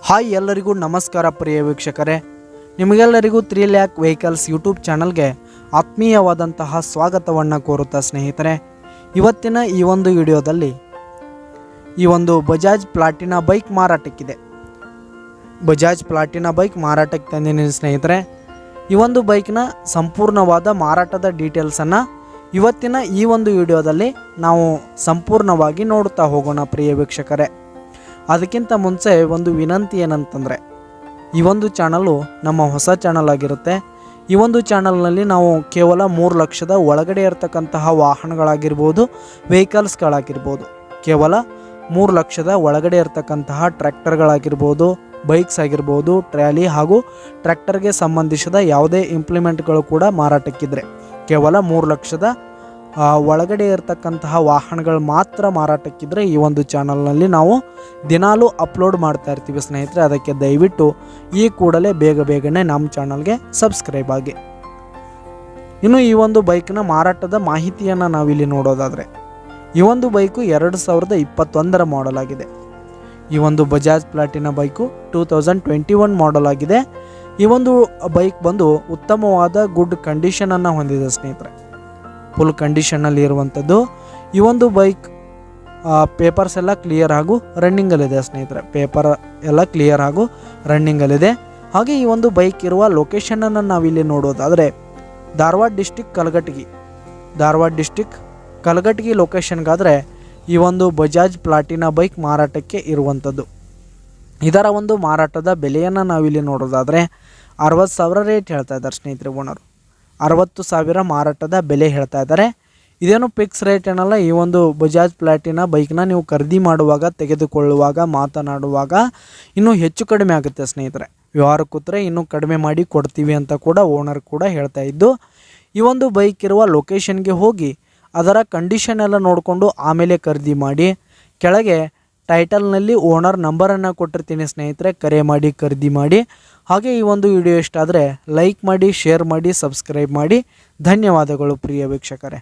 Hi ಎಲ್ಲರಿಗೂ ನಮಸ್ಕಾರ ಪ್ರಿಯ ವೀಕ್ಷಕರೇ, ನಿಮಗೆಲ್ಲರಿಗೂ 3 ಲ್ಯಾಕ್ ವೆಹಿಕಲ್ಸ್ ಯೂಟ್ಯೂಬ್ ಚಾನಲ್ಗೆ ಆತ್ಮೀಯವಾದಂತಹ ಸ್ವಾಗತವನ್ನು ಕೋರುತ್ತಾ ಸ್ನೇಹಿತರೆ, ಇವತ್ತಿನ ಈ ಒಂದು ವಿಡಿಯೋದಲ್ಲಿ ಈ ಒಂದು ಬಜಾಜ್ ಪ್ಲಾಟಿನಾ ಬೈಕ್ ಮಾರಾಟಕ್ಕಿದೆ. ಬಜಾಜ್ ಪ್ಲಾಟಿನಾ ಬೈಕ್ ಮಾರಾಟಕ್ಕೆ ತಂದಿದ್ದೀನಿ ಸ್ನೇಹಿತರೆ. ಈ ಒಂದು ಬೈಕ್ನ ಸಂಪೂರ್ಣವಾದ ಮಾರಾಟದ ಡೀಟೇಲ್ಸನ್ನು ಇವತ್ತಿನ ಈ ಒಂದು ವಿಡಿಯೋದಲ್ಲಿ ನಾವು ಸಂಪೂರ್ಣವಾಗಿ ನೋಡುತ್ತಾ ಹೋಗೋಣ ಪ್ರಿಯ ವೀಕ್ಷಕರೇ. ಅದಕ್ಕಿಂತ ಮುಂಚೆ ಒಂದು ವಿನಂತಿ ಏನಂತಂದರೆ, ಈ ಒಂದು ಚಾನಲ್ಲು ನಮ್ಮ ಹೊಸ ಚಾನಲ್ ಆಗಿರುತ್ತೆ. ಈ ಒಂದು ಚಾನಲ್ನಲ್ಲಿ ನಾವು ಕೇವಲ 3 ಲಕ್ಷದ ಒಳಗಡೆ ಇರತಕ್ಕಂತಹ ವಾಹನಗಳಾಗಿರ್ಬೋದು, ವೆಹಿಕಲ್ಸ್ಗಳಾಗಿರ್ಬೋದು, ಕೇವಲ 3 ಲಕ್ಷದ ಒಳಗಡೆ ಇರತಕ್ಕಂತಹ ಟ್ರ್ಯಾಕ್ಟರ್ಗಳಾಗಿರ್ಬೋದು, ಬೈಕ್ಸ್ ಆಗಿರ್ಬೋದು, ಟ್ರ್ಯಾಲಿ ಹಾಗೂ ಟ್ರ್ಯಾಕ್ಟರ್ಗೆ ಸಂಬಂಧಿಸಿದ ಯಾವುದೇ ಇಂಪ್ಲಿಮೆಂಟ್ಗಳು ಕೂಡ ಮಾರಾಟಕ್ಕಿದ್ರೆ ಕೇವಲ 3 ಲಕ್ಷದ ಒಳಗಡೆ ಇರತಕ್ಕಂತಹ ವಾಹನಗಳು ಮಾತ್ರ ಮಾರಾಟಕ್ಕಿದ್ರೆ ಈ ಒಂದು ಚಾನಲ್ನಲ್ಲಿ ನಾವು ದಿನಾಲೂ ಅಪ್ಲೋಡ್ ಮಾಡ್ತಾ ಇರ್ತೀವಿ ಸ್ನೇಹಿತರೆ. ಅದಕ್ಕೆ ದಯವಿಟ್ಟು ಈ ಕೂಡಲೇ ಬೇಗನೆ ನಮ್ಮ ಚಾನಲ್ಗೆ ಸಬ್ಸ್ಕ್ರೈಬ್ ಆಗಿ. ಇನ್ನು ಈ ಒಂದು ಬೈಕ್ನ ಮಾರಾಟದ ಮಾಹಿತಿಯನ್ನು ನಾವಿಲ್ಲಿ ನೋಡೋದಾದರೆ, ಈ ಒಂದು ಬೈಕು 2021 ಮಾಡೆಲ್ ಆಗಿದೆ. ಈ ಒಂದು ಬಜಾಜ್ ಪ್ಲಾಟಿನಾ ಬೈಕು 2021 ಮಾಡೆಲ್ ಆಗಿದೆ. ಈ ಒಂದು ಬೈಕ್ ಬಂದು ಉತ್ತಮವಾದ ಗುಡ್ ಕಂಡೀಷನನ್ನು ಹೊಂದಿದೆ ಸ್ನೇಹಿತರೆ, ಫುಲ್ ಕಂಡೀಷನಲ್ಲಿ ಇರುವಂಥದ್ದು. ಈ ಒಂದು ಬೈಕ್ ಪೇಪರ್ಸ್ ಎಲ್ಲ ಕ್ಲಿಯರ್ ಹಾಗೂ ರನ್ನಿಂಗಲ್ಲಿದೆ ಸ್ನೇಹಿತರೆ, ಪೇಪರ್ ಎಲ್ಲ ಕ್ಲಿಯರ್ ಹಾಗೂ ರನ್ನಿಂಗಲ್ಲಿದೆ. ಹಾಗೆ ಈ ಒಂದು ಬೈಕ್ ಇರುವ ಲೊಕೇಶನನ್ನು ನಾವಿಲ್ಲಿ ನೋಡೋದಾದರೆ, ಧಾರವಾಡ ಡಿಸ್ಟಿಕ್ ಕಲಘಟಗಿ ಲೊಕೇಶನ್ಗಾದರೆ ಈ ಒಂದು ಬಜಾಜ್ ಪ್ಲಾಟಿನಾ ಬೈಕ್ ಮಾರಾಟಕ್ಕೆ ಇರುವಂಥದ್ದು. ಇದರ ಒಂದು ಮಾರಾಟದ ಬೆಲೆಯನ್ನು ನಾವಿಲ್ಲಿ ನೋಡೋದಾದರೆ 60,000 ರೇಟ್ ಹೇಳ್ತಾ ಇದ್ದಾರೆ ಸ್ನೇಹಿತರೆ. ಓನರು 60,000 ಮಾರಾಟದ ಬೆಲೆ ಹೇಳ್ತಾ ಇದ್ದಾರೆ. ಇದೇನು ಫಿಕ್ಸ್ ರೇಟ್ ಏನಲ್ಲ. ಈ ಒಂದು ಬಜಾಜ್ ಪ್ಲಾಟಿನಾ ಬೈಕ್ನ ನೀವು ಖರೀದಿ ಮಾಡುವಾಗ, ತೆಗೆದುಕೊಳ್ಳುವಾಗ, ಮಾತನಾಡುವಾಗ ಇನ್ನೂ ಹೆಚ್ಚು ಕಡಿಮೆ ಆಗುತ್ತೆ ಸ್ನೇಹಿತರೆ. ವ್ಯವಹಾರ ಕೂತ್ರೆ ಇನ್ನೂ ಕಡಿಮೆ ಮಾಡಿ ಕೊಡ್ತೀವಿ ಅಂತ ಕೂಡ ಓನರ್ ಕೂಡ ಹೇಳ್ತಾ ಇದ್ದು, ಈ ಒಂದು ಬೈಕ್ ಇರುವ ಲೊಕೇಶನ್ಗೆ ಹೋಗಿ ಅದರ ಕಂಡೀಷನ್ ಎಲ್ಲ ನೋಡಿಕೊಂಡು ಆಮೇಲೆ ಖರೀದಿ ಮಾಡಿ. ಕೆಳಗೆ ಟೈಟಲ್ನಲ್ಲಿ ಓನರ್ ನಂಬರನ್ನು ಕೊಟ್ಟಿರ್ತೀನಿ ಸ್ನೇಹಿತರೆ, ಕರೆ ಮಾಡಿ ಖರೀದಿ ಮಾಡಿ. ಹಾಗೆ ಈ ಒಂದು ವಿಡಿಯೋ ಇಷ್ಟ ಆದರೆ ಲೈಕ್ ಮಾಡಿ, ಶೇರ್ ಮಾಡಿ, ಸಬ್ಸ್ಕ್ರೈಬ್ ಮಾಡಿ. ಧನ್ಯವಾದಗಳು ಪ್ರಿಯ ವೀಕ್ಷಕರೇ.